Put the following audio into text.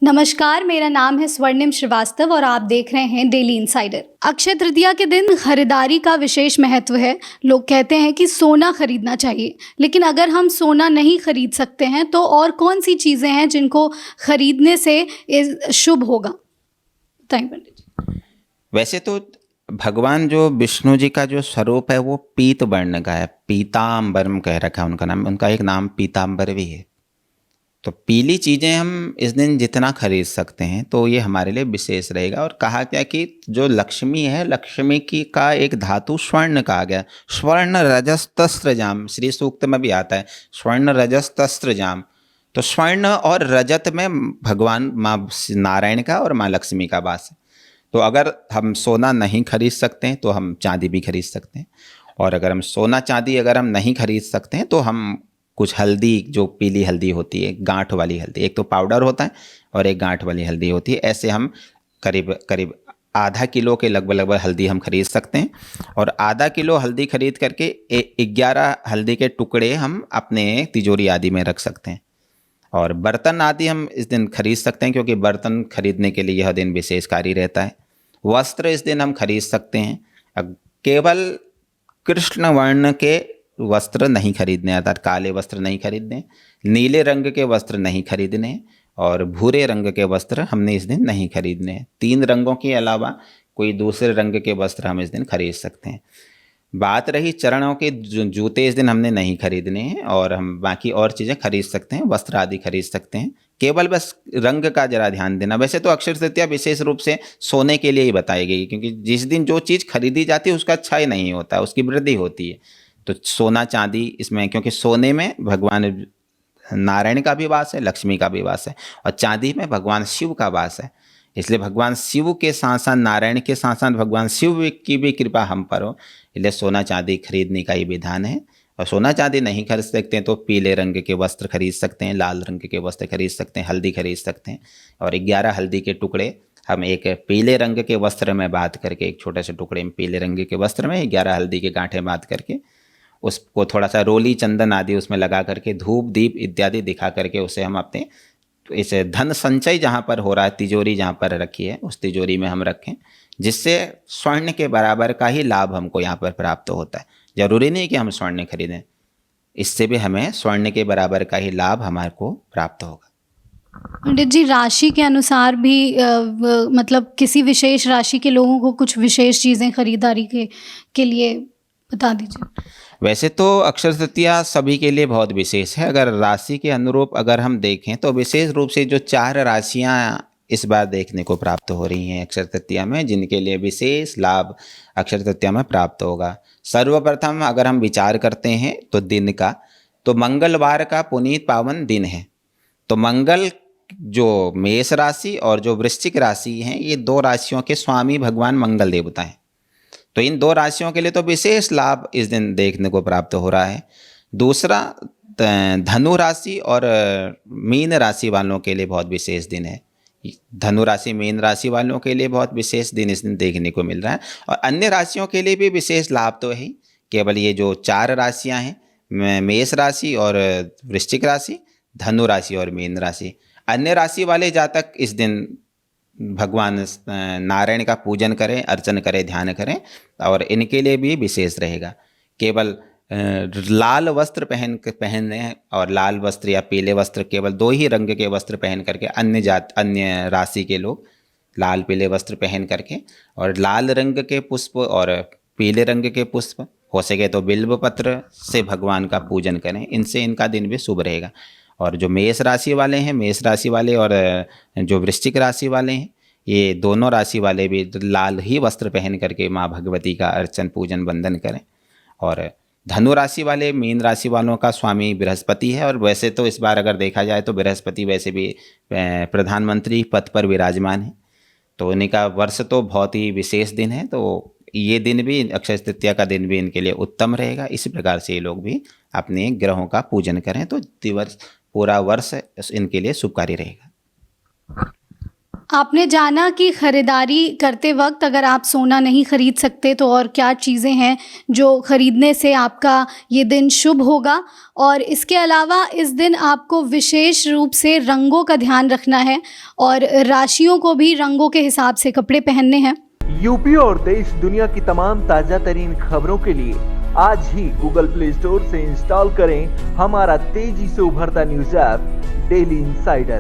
नमस्कार, मेरा नाम है स्वर्णिम श्रीवास्तव और आप देख रहे हैं डेली इनसाइडर। अक्षय तृतीया के दिन खरीदारी का विशेष महत्व है। लोग कहते हैं कि सोना खरीदना चाहिए, लेकिन अगर हम सोना नहीं खरीद सकते हैं तो और कौन सी चीज़ें हैं जिनको खरीदने से शुभ होगा? बताइए पंडित जी। वैसे तो भगवान जो विष्णु जी का जो स्वरूप है वो पीत वर्ण का है, पीताम्बरम कह रखा है उनका नाम, उनका एक नाम पीताम्बर भी है। तो पीली चीज़ें हम इस दिन जितना खरीद सकते हैं तो ये हमारे लिए विशेष रहेगा। और कहा गया कि जो लक्ष्मी है, लक्ष्मी की का एक धातु स्वर्ण कहा गया। स्वर्ण रजस्तस्त्र जाम, श्री सूक्त में भी आता है स्वर्ण रजस्तस्त्र जाम। तो स्वर्ण और रजत में भगवान माँ नारायण का और माँ लक्ष्मी का वास है। तो अगर हम सोना नहीं खरीद सकते हैं तो हम चांदी भी खरीद सकते हैं। और अगर हम सोना चांदी अगर हम नहीं खरीद सकते हैं तो हम कुछ हल्दी, जो पीली हल्दी होती है, गांठ वाली हल्दी, एक तो पाउडर होता है और एक गांठ वाली हल्दी होती है, ऐसे हम करीब करीब आधा किलो के लगभग हल्दी हम खरीद सकते हैं। और आधा किलो हल्दी खरीद करके 11 हल्दी के टुकड़े हम अपने तिजोरी आदि में रख सकते हैं। और बर्तन आदि हम इस दिन खरीद सकते हैं, क्योंकि बर्तन खरीदने के लिए यह दिन विशेषकारी रहता है। वस्त्र इस दिन हम खरीद सकते हैं। केवल कृष्ण वर्ण के वस्त्र नहीं खरीदने, अर्थात काले वस्त्र नहीं खरीदने, नीले रंग के वस्त्र नहीं खरीदने और भूरे रंग के वस्त्र हमने इस दिन नहीं खरीदने। 3 रंगों के अलावा कोई दूसरे रंग के वस्त्र हम इस दिन खरीद सकते हैं। बात रही चरणों के जूते, इस दिन हमने नहीं खरीदने हैं और हम बाकी और चीज़ें खरीद सकते हैं, वस्त्र आदि खरीद सकते हैं। केवल बस रंग का जरा ध्यान देना। वैसे तो अक्षय तृतीया विशेष रूप से सोने के लिए ही बताई गई, क्योंकि जिस दिन जो चीज़ खरीदी जाती है उसका क्षय नहीं होता, उसकी वृद्धि होती है। तो सोना चांदी इसमें, क्योंकि सोने में भगवान नारायण का भी वास है, लक्ष्मी का भी वास है, और चांदी में भगवान शिव का वास है। इसलिए भगवान शिव के साथ साथ, नारायण के साथ साथ भगवान शिव की भी कृपा हम पर हो, इसलिए सोना चांदी खरीदने का ही विधान है। और सोना चांदी नहीं खरीद सकते हैं तो पीले रंग के वस्त्र खरीद सकते हैं, लाल रंग के वस्त्र खरीद सकते हैं, हल्दी खरीद सकते हैं। और 11 हल्दी के टुकड़े हम एक पीले रंग के वस्त्र में बांध करके, एक छोटे से टुकड़े में पीले रंग के वस्त्र में 11 हल्दी के गांठें बांध करके उसको थोड़ा सा रोली चंदन आदि उसमें लगा करके, धूप दीप इत्यादि दिखा करके उसे हम अपने इस धन संचय जहाँ पर हो रहा है, तिजोरी जहाँ पर रखी है, उस तिजोरी में हम रखें, जिससे स्वर्ण के बराबर का ही लाभ हमको यहाँ पर प्राप्त होता है। जरूरी नहीं कि हम स्वर्ण खरीदें, इससे भी हमें स्वर्ण के बराबर का ही लाभ हमारे को प्राप्त होगा। पंडित जी, राशि के अनुसार भी मतलब किसी विशेष राशि के लोगों को कुछ विशेष चीज़ें खरीदारी के लिए बता दीजिए। वैसे तो अक्षय तृतीया सभी के लिए बहुत विशेष है। अगर राशि के अनुरूप अगर हम देखें तो विशेष रूप से जो 4 राशियां इस बार देखने को प्राप्त हो रही हैं अक्षय तृतीया में, जिनके लिए विशेष लाभ अक्षय तृतीया में प्राप्त होगा। सर्वप्रथम अगर हम विचार करते हैं तो दिन का, तो मंगलवार का पुनीत पावन दिन है। तो मंगल जो मेष राशि और जो वृश्चिक राशि हैं, ये 2 राशियों के स्वामी भगवान मंगल देवता हैं। तो इन 2 राशियों के लिए तो विशेष लाभ इस दिन देखने को प्राप्त हो रहा है। दूसरा, धनु राशि और मीन राशि वालों के लिए बहुत विशेष दिन है। धनु राशि, मीन राशि वालों के लिए बहुत विशेष दिन इस दिन देखने को मिल रहा है। और अन्य राशियों के लिए भी विशेष लाभ तो है। केवल ये जो 4 राशियां हैं, मेष राशि और वृश्चिक राशि, धनु राशि और मीन राशि, अन्य राशि वाले जातक इस दिन भगवान नारायण का पूजन करें, अर्चन करें, ध्यान करें, और इनके लिए भी विशेष रहेगा। केवल लाल वस्त्र पहने और लाल वस्त्र या पीले वस्त्र, केवल 2 ही रंग के वस्त्र पहन करके, अन्य राशि के लोग लाल पीले वस्त्र पहन करके और लाल रंग के पुष्प और पीले रंग के पुष्प, हो सके तो बिल्व पत्र से भगवान का पूजन करें, इनसे इनका दिन भी शुभ रहेगा। और जो मेष राशि वाले हैं, मेष राशि वाले और जो वृश्चिक राशि वाले हैं, ये दोनों राशि वाले भी लाल ही वस्त्र पहन करके माँ भगवती का अर्चन पूजन वंदन करें। और धनु राशि वाले, मीन राशि वालों का स्वामी बृहस्पति है। और वैसे तो इस बार अगर देखा जाए तो बृहस्पति वैसे भी प्रधानमंत्री पद पर विराजमान है, तो इनका वर्ष तो बहुत ही विशेष दिन है। तो ये दिन भी, अक्षय तृतीया का दिन भी इनके लिए उत्तम रहेगा। इसी प्रकार से ये लोग भी अपने ग्रहों का पूजन करें तो दिवस, पूरा वर्ष इनके लिए शुभकारी रहेगा। आपने जाना कि खरीदारी करते वक्त अगर आप सोना नहीं खरीद सकते तो और क्या चीज़ें हैं जो खरीदने से आपका ये दिन शुभ होगा, और इसके अलावा इस दिन आपको विशेष रूप से रंगों का ध्यान रखना है और राशियों को भी रंगों के हिसाब से कपड़े पहनने हैं। यूपी और देश दुनिया की तमाम ताजा तरीन खबरों के लिए आज ही गूगल प्ले स्टोर से इंस्टॉल करें हमारा तेजी से उभरता न्यूज ऐप डेली इंसाइडर।